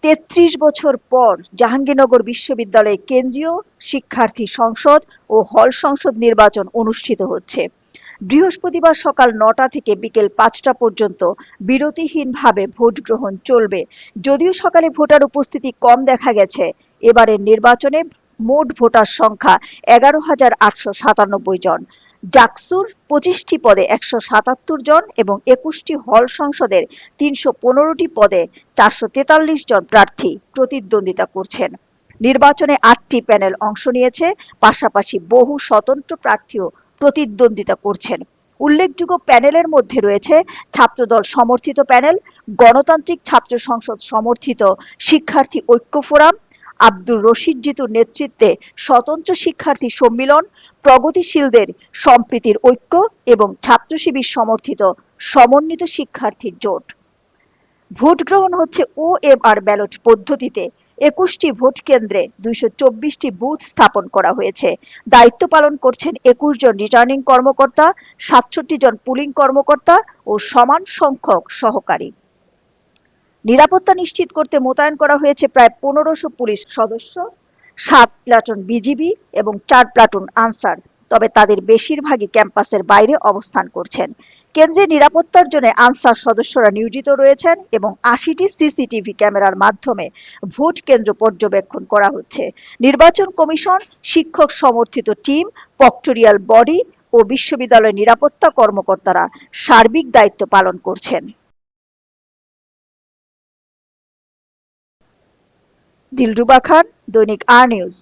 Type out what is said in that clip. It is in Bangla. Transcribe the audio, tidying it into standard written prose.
৩৩ বছর পর জাহাঙ্গীরনগর বিশ্ববিদ্যালয়ে কেন্দ্রীয় শিক্ষার্থী সংসদ ও হল সংসদ নির্বাচন অনুষ্ঠিত হচ্ছে। বৃহস্পতিবার সকাল ৯টা থেকে বিকেল ৫টা পর্যন্ত বিরতিহীনভাবে ভোট গ্রহণ চলবে। যদিও সকালে ভোটার উপস্থিতি কম দেখা গেছে, এবারের নির্বাচনে মোট ভোটার সংখ্যা ১১,৮৯৭ জন। জাকসুর 25টি পদে 177 জন এবং 21টি হল সংসদের 315টি পদে 443 জন প্রার্থী প্রতিদ্বন্দ্বিতা করছেন। নির্বাচনে 8টি প্যানেল অংশ নিয়েছে, পাশাপাশি বহু স্বতন্ত্র প্রার্থীও প্রতিদ্বন্দ্বিতা করছেন। উল্লেখযোগ্য প্যানেলের মধ্যে রয়েছে ছাত্রদল সমর্থিত প্যানেল, গণতান্ত্রিক ছাত্র সংসদ সমর্থিত শিক্ষার্থী ঐক্য ফোরাম, আব্দুর রশিদ জিতুর নেতৃত্বে স্বতন্ত্র শিক্ষার্থী সম্মিলন, প্রগতিশীলদের সম্প্রীতির ঐক্য এবং ছাত্র শিবির সমর্থিত সমন্বিত শিক্ষার্থী জোট। ভোট গ্রহণ হচ্ছে ওএমআর ব্যালট পদ্ধতিতে। 21টি ভোট কেন্দ্রে 224টি বুথ স্থাপন করা হয়েছে। দায়িত্ব পালন করছেন 21 জন রিটার্নিং কর্মকর্তা, 67 জন পুলিং কর্মকর্তা ও সমান সংখ্যক সহকারী। নিরাপত্তা নিশ্চিত করতে মোতায়েন করা হয়েছে প্রায় 1500 পুলিশ সদস্য, 7 প্লাটুন বিজিবি এবং 4 প্লাটুন আনসার। তবে তাদের বেশিরভাগই ক্যাম্পাসের বাইরে অবস্থান করছেন। কেন্দ্রে নিরাপত্তার জন্য আনসার সদস্যরা নিয়োজিত রয়েছেন এবং 80টি সিসিটিভি ক্যামেরার মাধ্যমে ভোট কেন্দ্র পর্যবেক্ষণ করা হচ্ছে। নির্বাচন কমিশন, শিক্ষক সমর্থিত টিম, প্রক্টোরিয়াল বডি ও বিশ্ববিদ্যালয় নিরাপত্তা কর্মকর্তারা সার্বিক দায়িত্ব পালন করছেন। দিলরুবা খান, দৈনিক আর নিউজ।